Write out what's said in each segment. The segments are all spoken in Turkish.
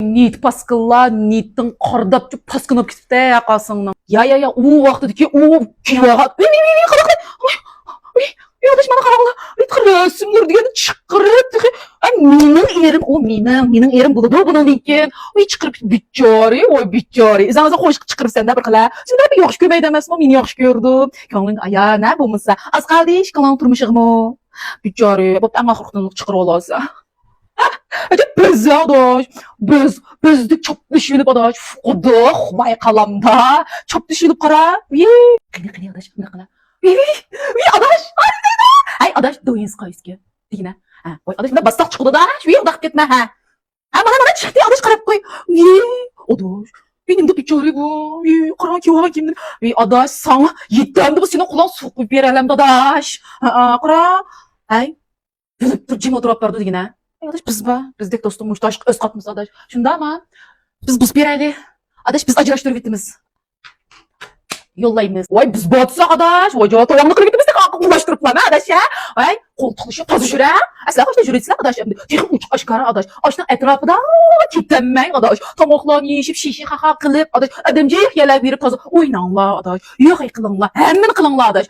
Niyet paskılla, niyetin kardapçı paskınıp gitip de kalsın. Ya, o vaxtıdaki o kivağa. Yoldaş bana karanlı. Resimler diye çıkarıp. Mening erim buldu bunu linkin. Çıkarıp bichori. Zaten hoş çıkarıp senden bir kala. Sen de bir yaxşı kömeydi emasmi? Meni yaxşı gördüm. Ko'ngling aya ne bo'lmasa. Az qaldi ish qilib turmushig'mi? Bichori, bo'pti, anga qo'rqinlik chiqarib olasa. Biz adaş, bizde çok düşünüp adaş, fuqda, xumay qalamda, çok düşünüp qara. Qani adaş, buna qala. Adaş, ay adaş, doyinsiz qo'yisga. Degina. Ha, voy adaş, bunda bassoq chiqdi adaş, yo'qdaq ketma ha. Ha, mana chiqdi adaş qarab qo'y. Adaş, benim de bichori bu. Qara kiva kimdir? Adaş, sana yetti bu senin qulan so'qib beralım adaş. Ha, qara. Ay, bilib jim o'tirib turdi degina. Adaş bizdek dostum muhtaç öz katımız adaş. Şunda ama biz bir aile. Adaş biz acılaştırıp gittimiz. Yollayımız. Vay biz batsak adaş. Vay cevap toyanlık kırıp gittimiz de kalkıp ulaştırıp lan adaş ya. Vay koltuğuşu tazı şura. Asla hoşuna jüretsizler adaş. Tekim uç aşkara adaş. Aşkın etrafı da kitlenmeyin adaş. Tamoklarını yeşip şişi kaka kılıp adaş. Adamcayık yerler verip tazı oynanlar adaş. Yok kılınlar. Hemen kılınlar adaş.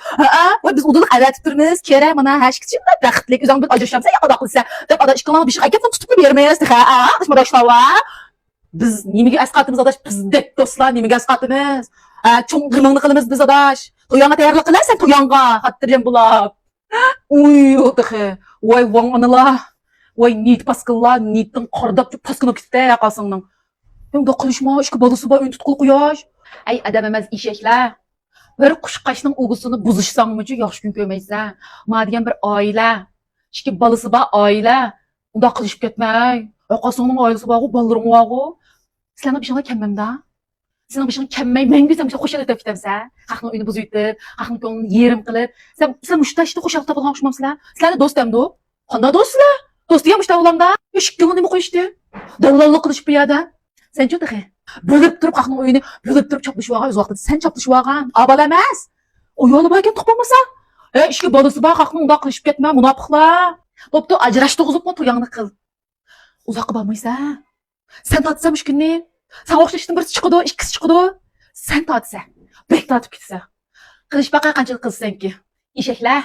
Vay biz odunluk aratiptirimiz. Kere mana her şey için de bəxtlik. Üzerine bir acılaşamsa ya adaqlısa. Dep adaş kılınlar bir şey hakikaten tutup vermeyiz. Adaş madaşlar var. Biz nemege asqatımız adaş. Bizdek dostlar nemege asqatımız. Çoğun gırmağını kılımız biz adaş. Toyana tayarlık kılarsan toyanga. Hattırcan bulap. Uy otıqı. Vay van anıla. Vay niyet paskılla. Niyetin kardapçı paskınıp gitip kalsın. Hem de kılışma. İşki balısı var. Ön tutkulu kuyaş. Ay adam emez işekler. Bir kuş kaşının uğusunu buzuşsan mıcı yaxşı gün kömeysen. Ma degan bir aile. İşki balısı var aile. Unda kılışıp ketmey. Kalsının ailesi var. Ballarım var. Sizlerine bir şeyler kemmem da. Senin başına kemmey, men güzel bir şey hoşalık tepki temse. Hakın oyunu buzu yitip, hakın konuğunu yerim kılıp. Sen müşta işte hoşalık tapılan hoşmamsılar. Sizlerle dost hem do. Kanda dostlar. Dostu ya müşta olamda. Şıkkımın demi koyuştu. Davlallık kılışıp bir yada. Sen çok dığı. Bölüp durup hakın oyunu, bölüp durup çaplışı vağa öz vaxtı. Sen çaplışı vağa. Abal emez. O yolu bayken tıkpamasa. İşki balısı bak hakın onda kılışıp ketme. Munapıkla. Boptu acıraştı uzup mu tuyağını kıl. Uzakı bakmaysa. Sen tatsam üç günni. Sen oxşaştın birisi çıkıdı, ikkisi çıkıdı. Sen tatsa. Bek tatıp gitse. Kılıç baka qançılık kılsan ki. İşekler.